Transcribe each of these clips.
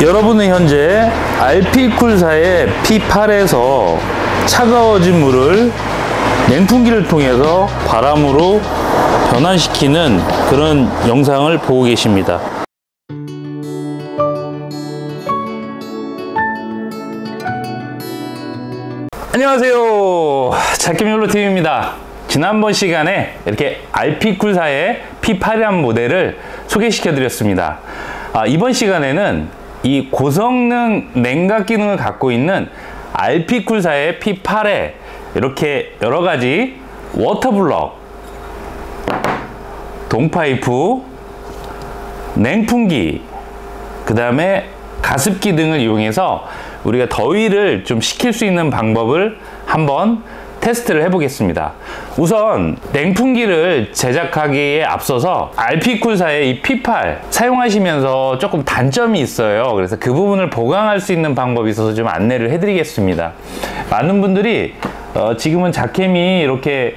여러분은 현재 RP쿨사의 P8에서 차가워진 물을 냉풍기를 통해서 바람으로 변환시키는 그런 영상을 보고 계십니다. 안녕하세요, 작겜연로TV입니다. 지난번 시간에 이렇게 RP쿨사의 P8이라는 모델을 소개시켜 드렸습니다. 이번 시간에는 이 고성능 냉각 기능을 갖고 있는 RP쿨사의 P8에 이렇게 여러가지 워터블럭, 동파이프, 냉풍기, 그 다음에 가습기 등을 이용해서 우리가 더위를 좀 식힐 수 있는 방법을 한번 테스트를 해보겠습니다. 우선 냉풍기를 제작하기에 앞서서 RP쿨사의 이 P8 사용하시면서 조금 단점이 있어요. 그래서 그 부분을 보강할 수 있는 방법이 있어서 좀 안내를 해드리겠습니다. 많은 분들이 지금은 자캠이 이렇게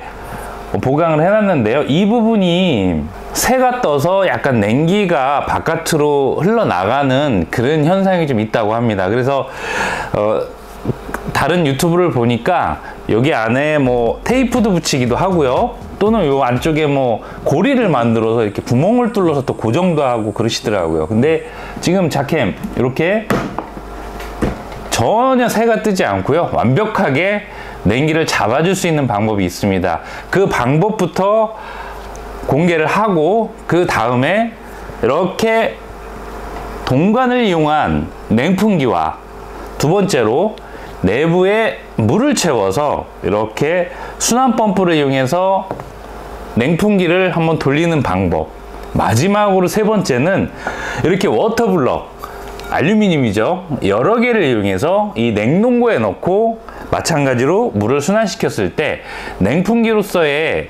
보강을 해놨는데요, 이 부분이 새가 떠서 약간 냉기가 바깥으로 흘러나가는 그런 현상이 좀 있다고 합니다. 그래서 다른 유튜브를 보니까 여기 안에 뭐 테이프도 붙이기도 하고요, 또는 요 안쪽에 뭐 고리를 만들어서 이렇게 구멍을 뚫어서 또 고정도 하고 그러시더라고요. 근데 지금 자캠 이렇게 전혀 새가 뜨지 않고요, 완벽하게 냉기를 잡아줄 수 있는 방법이 있습니다. 그 방법부터 공개를 하고, 그 다음에 이렇게 동관을 이용한 냉풍기와 두 번째로 내부에 물을 채워서 이렇게 순환 펌프를 이용해서 냉풍기를 한번 돌리는 방법, 마지막으로 세 번째는 이렇게 워터블럭, 알루미늄이죠, 여러 개를 이용해서 이 냉동고에 넣고 마찬가지로 물을 순환시켰을 때 냉풍기로서의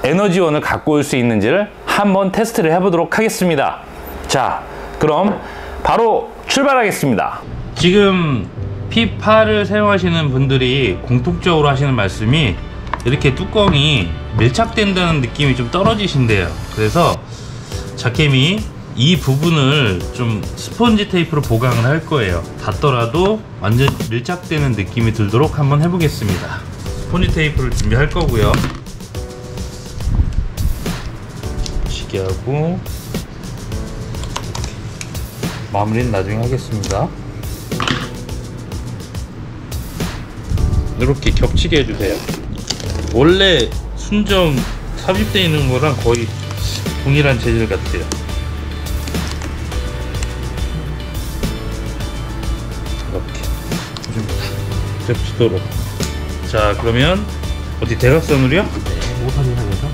에너지원을 갖고 올 수 있는지를 한번 테스트를 해보도록 하겠습니다. 자, 그럼 바로 출발하겠습니다. 지금 P8을 사용하시는 분들이 공통적으로 하시는 말씀이 이렇게 뚜껑이 밀착된다는 느낌이 좀 떨어지신대요. 그래서 자캠이 이 부분을 좀 스펀지 테이프로 보강을 할 거예요. 닿더라도 완전 밀착되는 느낌이 들도록 한번 해보겠습니다. 스펀지 테이프를 준비할 거고요, 시계하고 마무리는 나중에 하겠습니다. 이렇게 겹치게 해주세요. 원래 순정 삽입되어 있는 거랑 거의 동일한 재질 같아요. 이렇게 겹치도록. 자, 그러면 어디 대각선으로요? 네, 모서리 향해서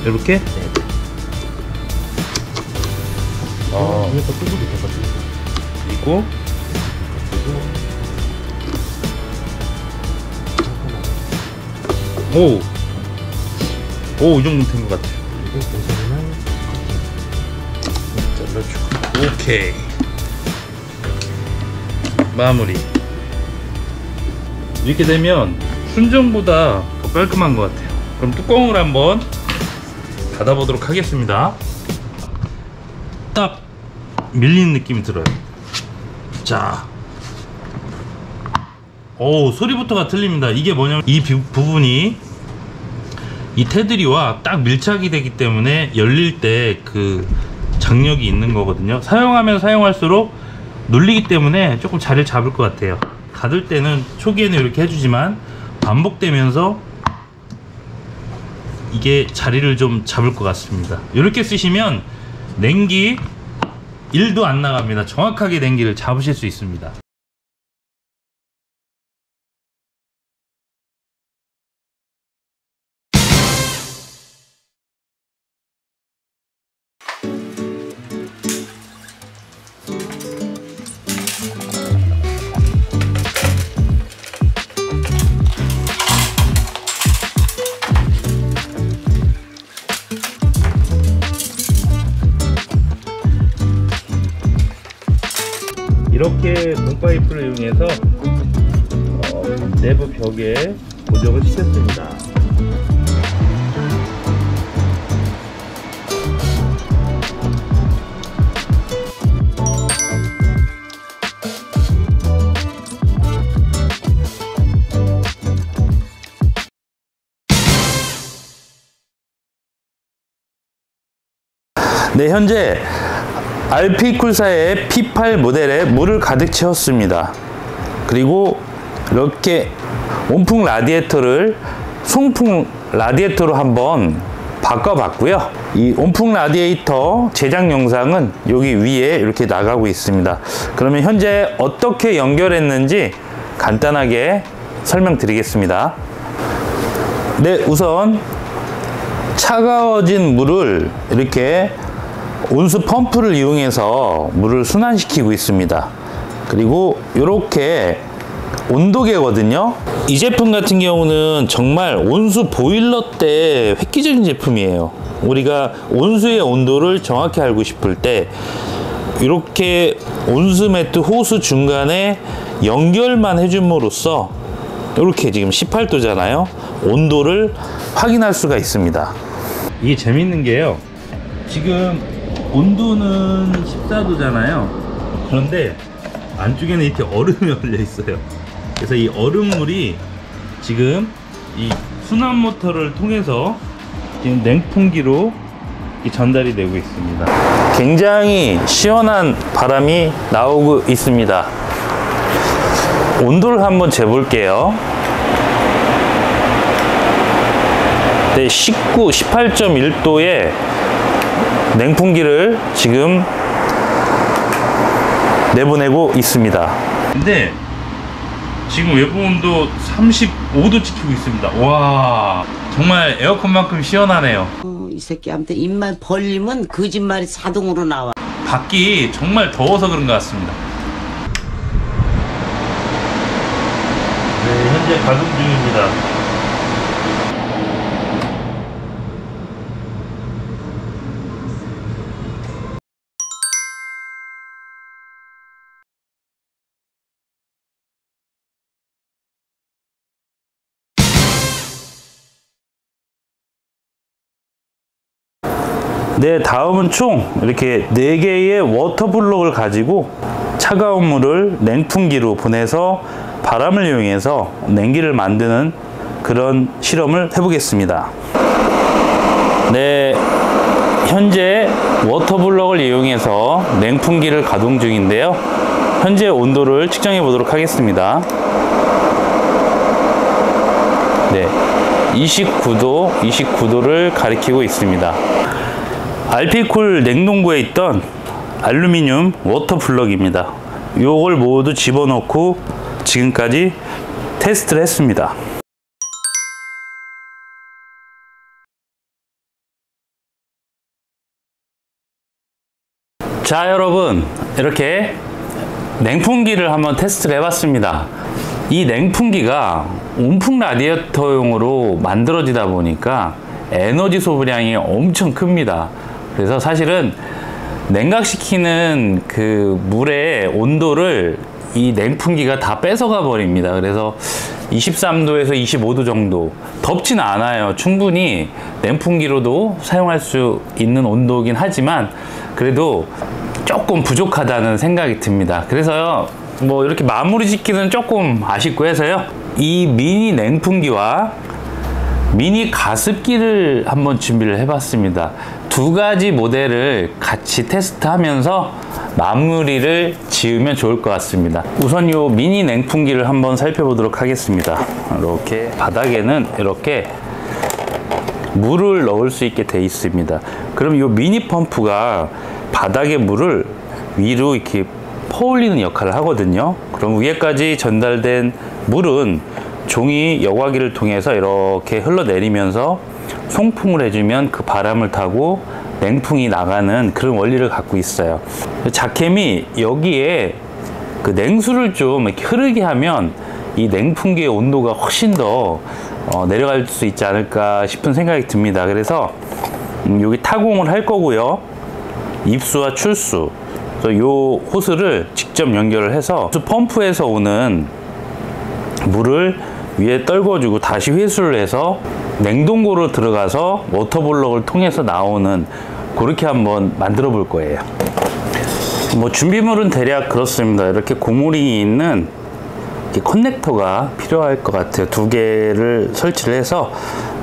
이렇게? 네. 위에서 뚜껑이 되거든요. 그리고 오, 이 정도 된 것 같아요. 그리고 모서리는 잘라주고, 오케이, 마무리. 이렇게 되면 순정보다 더 깔끔한 것 같아요. 그럼 뚜껑을 한번 닫아보도록 하겠습니다. 딱 밀리는 느낌이 들어요. 자, 오, 소리부터가 틀립니다. 이게 뭐냐면 이 부분이 이 테두리와 딱 밀착이 되기 때문에 열릴 때 그 장력이 있는 거거든요. 사용하면 사용할수록 눌리기 때문에 조금 자리를 잡을 것 같아요. 닫을 때는 초기에는 이렇게 해주지만 반복되면서 이게 자리를 좀 잡을 것 같습니다. 이렇게 쓰시면 냉기 1도 안 나갑니다. 정확하게 냉기를 잡으실 수 있습니다. 이렇게 동파이프를 이용해서 내부 벽에 고정을 시켰습니다. 네, 현재 RP쿨사의 P8 모델에 물을 가득 채웠습니다. 그리고 이렇게 온풍 라디에이터를 송풍 라디에이터로 한번 바꿔봤고요. 이 온풍 라디에이터 제작 영상은 여기 위에 이렇게 나가고 있습니다. 그러면 현재 어떻게 연결했는지 간단하게 설명드리겠습니다. 네, 우선 차가워진 물을 이렇게 온수 펌프를 이용해서 물을 순환시키고 있습니다. 그리고 이렇게 온도계거든요. 이 제품 같은 경우는 정말 온수 보일러 때 획기적인 제품이에요. 우리가 온수의 온도를 정확히 알고 싶을 때 이렇게 온수 매트 호스 중간에 연결만 해줌으로써 이렇게 지금 18도잖아요. 온도를 확인할 수가 있습니다. 이게 재밌는 게요. 지금 온도는 14도잖아요. 그런데 안쪽에는 이렇게 얼음이 걸려 있어요. 그래서 이 얼음물이 지금 이 순환 모터를 통해서 지금 냉풍기로 전달이 되고 있습니다. 굉장히 시원한 바람이 나오고 있습니다. 온도를 한번 재볼게요. 네, 18.1도의 냉풍기를 지금 내보내고 있습니다. 근데 지금 외부 온도 35도 찍히고 있습니다. 와, 정말 에어컨만큼 시원하네요. 이 새끼한테 입만 벌리면 거짓말이 자동으로 나와. 밖이 정말 더워서 그런 것 같습니다. 네, 현재 가동 중입니다. 네, 다음은 총 이렇게 4개의 워터블럭을 가지고 차가운 물을 냉풍기로 보내서 바람을 이용해서 냉기를 만드는 그런 실험을 해보겠습니다. 네, 현재 워터블럭을 이용해서 냉풍기를 가동 중인데요. 현재 온도를 측정해 보도록 하겠습니다. 네, 29도를 가리키고 있습니다. RP쿨 냉동고에 있던 알루미늄 워터블럭입니다. 요걸 모두 집어넣고 지금까지 테스트를 했습니다. 자, 여러분, 이렇게 냉풍기를 한번 테스트를 해봤습니다. 이 냉풍기가 온풍 라디에이터용으로 만들어지다 보니까 에너지 소비량이 엄청 큽니다. 그래서 사실은 냉각시키는 그 물의 온도를 이 냉풍기가 다 뺏어가 버립니다. 그래서 23도에서 25도 정도, 덥지는 않아요. 충분히 냉풍기로도 사용할 수 있는 온도긴 하지만 그래도 조금 부족하다는 생각이 듭니다. 그래서 뭐 이렇게 마무리 짓기는 조금 아쉽고 해서요, 이 미니 냉풍기와 미니 가습기를 한번 준비를 해봤습니다. 두 가지 모델을 같이 테스트하면서 마무리를 지으면 좋을 것 같습니다. 우선 이 미니 냉풍기를 한번 살펴보도록 하겠습니다. 이렇게 바닥에는 이렇게 물을 넣을 수 있게 되어 있습니다. 그럼 이 미니 펌프가 바닥에 물을 위로 이렇게 퍼올리는 역할을 하거든요. 그럼 위에까지 전달된 물은 종이 여과기를 통해서 이렇게 흘러내리면서 송풍을 해주면 그 바람을 타고 냉풍이 나가는 그런 원리를 갖고 있어요. 자캠이 여기에 그 냉수를 좀 이렇게 흐르게 하면 이 냉풍기의 온도가 훨씬 더 내려갈 수 있지 않을까 싶은 생각이 듭니다. 그래서 여기 타공을 할 거고요. 입수와 출수, 이 호스를 직접 연결을 해서 펌프에서 오는 물을 위에 떨궈주고 다시 회수를 해서 냉동고로 들어가서 워터블럭을 통해서 나오는, 그렇게 한번 만들어 볼 거예요. 뭐 준비물은 대략 그렇습니다. 이렇게 고무링이 있는 이렇게 커넥터가 필요할 것 같아요. 2개를 설치를 해서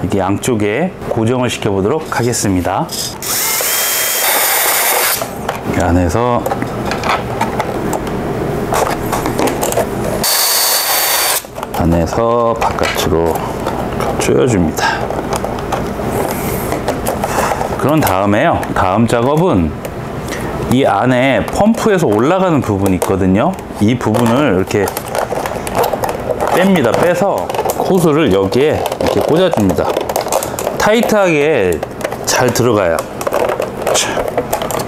이렇게 양쪽에 고정을 시켜 보도록 하겠습니다. 안에서 바깥으로 조여줍니다. 그런 다음에요, 다음 작업은 이 안에 펌프에서 올라가는 부분이 있거든요. 이 부분을 이렇게 뺍니다. 빼서 호스를 여기에 이렇게 꽂아줍니다. 타이트하게 잘 들어가요.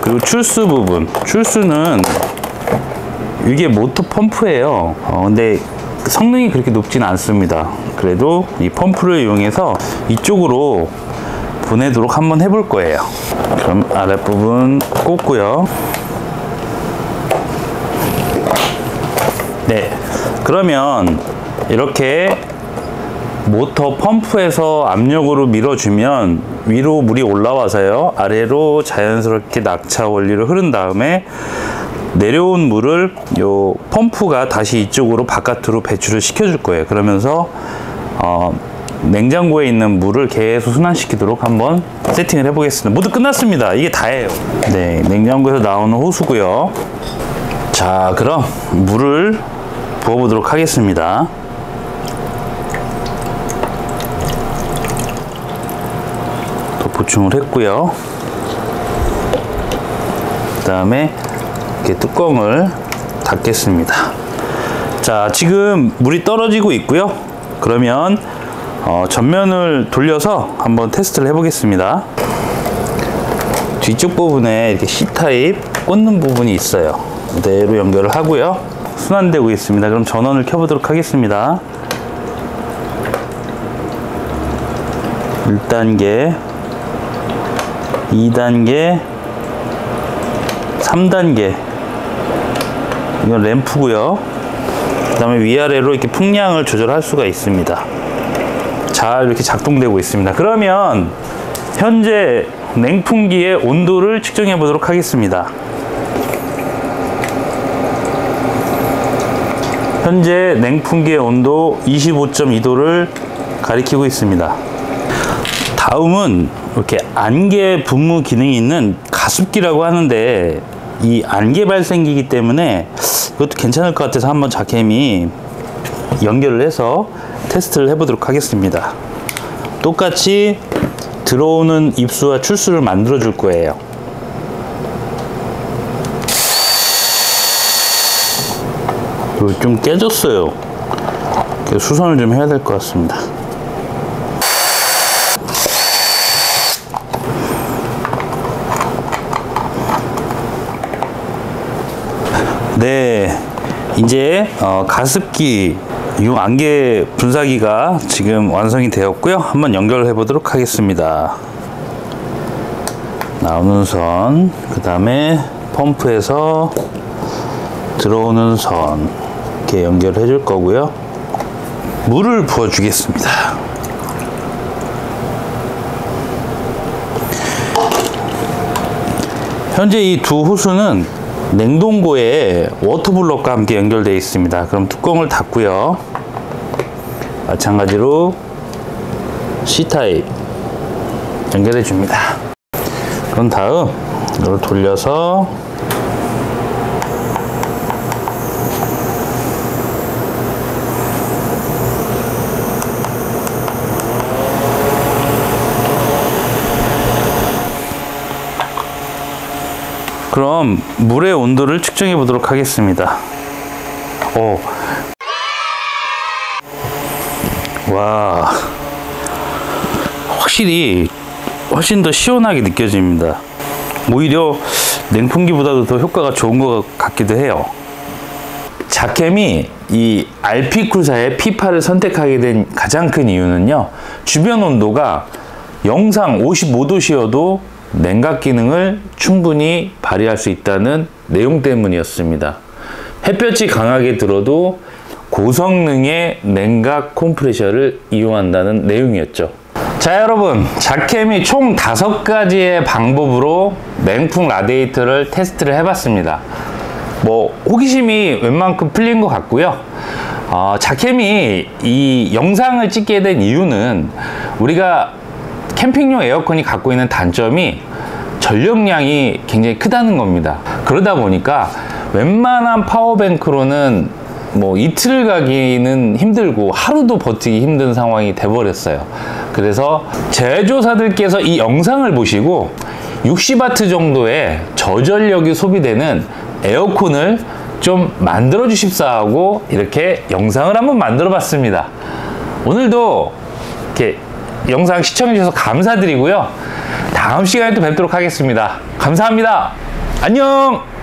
그리고 출수 부분, 출수는 이게 모터 펌프예요. 근데 성능이 그렇게 높지는 않습니다. 그래도 이 펌프를 이용해서 이쪽으로 보내도록 한번 해볼 거예요. 그럼 아랫부분 꽂고요. 네, 그러면 이렇게 모터 펌프에서 압력으로 밀어주면 위로 물이 올라와서요, 아래로 자연스럽게 낙차 원리로 흐른 다음에 내려온 물을 요 펌프가 다시 이쪽으로 바깥으로 배출을 시켜줄 거예요. 그러면서 냉장고에 있는 물을 계속 순환시키도록 한번 세팅을 해 보겠습니다. 모두 끝났습니다. 이게 다예요. 네, 냉장고에서 나오는 호수고요. 자, 그럼 물을 부어 보도록 하겠습니다. 또 보충을 했고요. 그 다음에 이렇게 뚜껑을 닫겠습니다. 자, 지금 물이 떨어지고 있고요. 그러면 전면을 돌려서 한번 테스트를 해 보겠습니다. 뒤쪽 부분에 이렇게 C타입 꽂는 부분이 있어요. 그대로 연결을 하고요. 순환되고 있습니다. 그럼 전원을 켜보도록 하겠습니다. 1단계, 2단계, 3단계. 이건 램프고요. 그 다음에 위아래로 이렇게 풍량을 조절할 수가 있습니다. 잘 이렇게 작동되고 있습니다. 그러면 현재 냉풍기의 온도를 측정해 보도록 하겠습니다. 현재 냉풍기의 온도 25.2도를 가리키고 있습니다. 다음은 이렇게 안개 분무 기능이 있는 가습기라고 하는데, 이 안개 발생기이기 때문에 이것도 괜찮을 것 같아서 한번 자캠이 연결을 해서 테스트를 해보도록 하겠습니다. 똑같이 들어오는 입수와 출수를 만들어 줄 거예요. 좀 깨졌어요. 수선을 좀 해야 될 것 같습니다. 네, 이제 가습기 이 안개 분사기가 지금 완성이 되었고요. 한번 연결해 보도록 하겠습니다. 나오는 선, 그 다음에 펌프에서 들어오는 선 이렇게 연결해 줄 거고요. 물을 부어 주겠습니다. 현재 이 두 호수는 냉동고에 워터블럭과 함께 연결되어 있습니다. 그럼 뚜껑을 닫고요. 마찬가지로 C타입 연결해 줍니다. 그런 다음 이걸 돌려서 그럼 물의 온도를 측정해 보도록 하겠습니다. 와, 확실히 훨씬 더 시원하게 느껴집니다. 오히려 냉풍기보다도 더 효과가 좋은 것 같기도 해요. 자캠이 이 RP쿨사의 P8을 선택하게 된 가장 큰 이유는요, 주변 온도가 영상 55도씨여도 냉각 기능을 충분히 발휘할 수 있다는 내용 때문이었습니다. 햇볕이 강하게 들어도 고성능의 냉각 컴프레셔를 이용한다는 내용이었죠. 자, 여러분, 자캠이 총 5가지의 방법으로 냉풍 라디에이터를 테스트를 해봤습니다. 호기심이 웬만큼 풀린 것 같고요. 자캠이 이 영상을 찍게 된 이유는 우리가 캠핑용 에어컨이 갖고 있는 단점이 전력량이 굉장히 크다는 겁니다. 그러다 보니까 웬만한 파워뱅크로는 뭐 이틀 가기는 힘들고 하루도 버티기 힘든 상황이 돼버렸어요. 그래서 제조사들께서 이 영상을 보시고 60W 정도의 저전력이 소비되는 에어컨을 좀 만들어 주십사 하고 이렇게 영상을 한번 만들어 봤습니다. 오늘도 이렇게 영상 시청해 주셔서 감사드리고요. 다음 시간에 또 뵙도록 하겠습니다. 감사합니다. 안녕.